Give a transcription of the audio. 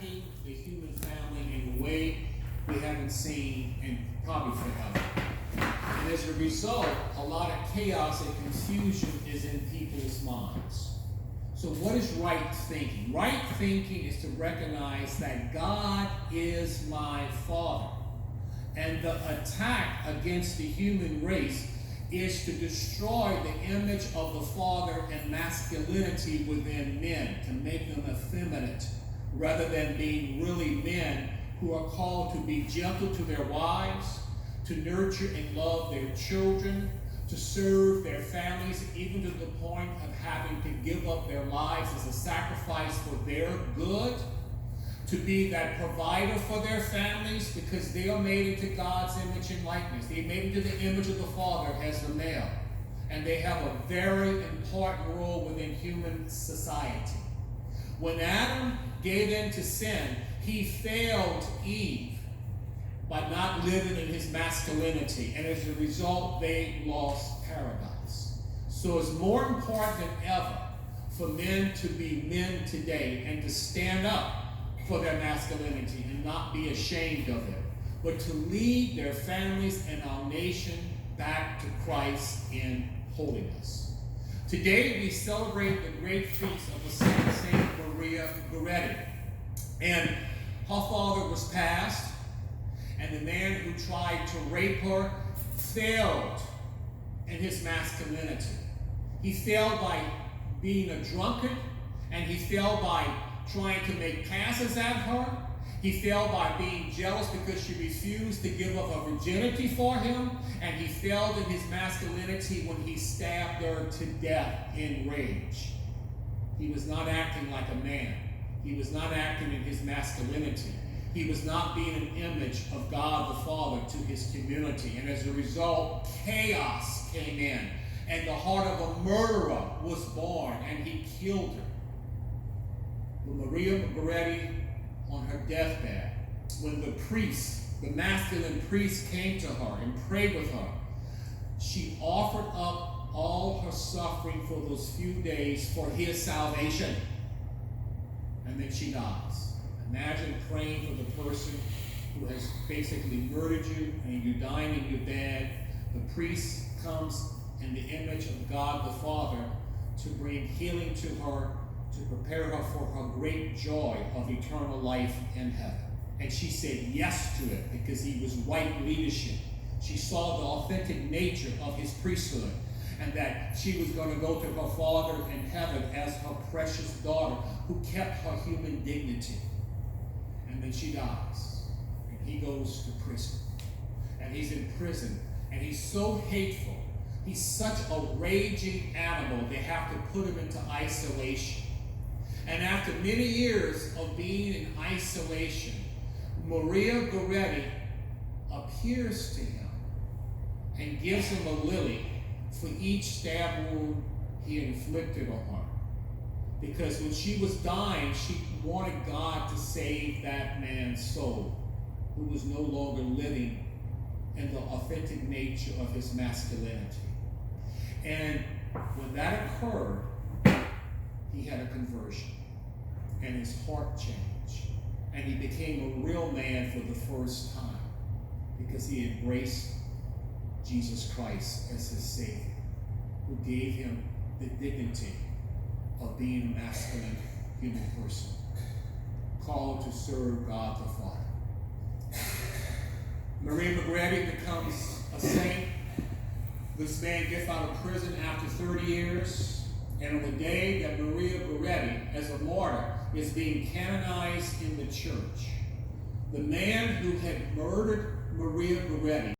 attacking the human family in a way we haven't seen in probably forever. And as a result, a lot of chaos and confusion is in people's minds. So what is right thinking? Right thinking is to recognize that God is my Father. And the attack against the human race is to destroy the image of the Father and masculinity within men, to make them effeminate, rather than being really men who are called to be gentle to their wives, to nurture and love their children, to serve their families, even to the point of having to give up their lives as a sacrifice for their good, to be that provider for their families because they are made into God's image and likeness. They are made into the image of the Father as the male. And they have a very important role within human society. When Adam gave in to sin, he failed Eve by not living in his masculinity. And as a result, they lost paradise. So it's more important than ever for men to be men today and to stand up for their masculinity and not be ashamed of it, but to lead their families and our nation back to Christ in holiness. Today we celebrate the great feast of the Saint Maria Goretti. And her father was passed, and the man who tried to rape her failed in his masculinity. He failed by being a drunkard, and he failed by trying to make passes at her. He failed by being jealous because she refused to give up her virginity for him. And he failed in his masculinity when he stabbed her to death in rage. He was not acting like a man. He was not acting in his masculinity. He was not being an image of God the Father to his community. And as a result, chaos came in. And the heart of a murderer was born, and he killed her. When Maria Goretti, on her deathbed, when the priest, the masculine priest, came to her and prayed with her, she offered up all her suffering for those few days for his salvation. And then she dies. Imagine praying for the person who has basically murdered you and you're dying in your bed. The priest comes in the image of God the Father to bring healing to her, to prepare her for her great joy of eternal life in heaven. And she said yes to it because he was right leadership. She saw the authentic nature of his priesthood and that she was going to go to her Father in heaven as her precious daughter who kept her human dignity. And then she dies. And he goes to prison. And he's in prison. And he's so hateful. He's such a raging animal, they have to put him into isolation. And after many years of being in isolation, Maria Goretti appears to him and gives him a lily for each stab wound he inflicted on her. Because when she was dying, she wanted God to save that man's soul, who was no longer living in the authentic nature of his masculinity. And when that occurred, he had a conversion, and his heart changed, and he became a real man for the first time because he embraced Jesus Christ as his Savior, who gave him the dignity of being a masculine human person, called to serve God the Father. Maria Goretti becomes a saint. This man gets out of prison after 30 years. And on the day that Maria Goretti, as a martyr, is being canonized in the church, the man who had murdered Maria Goretti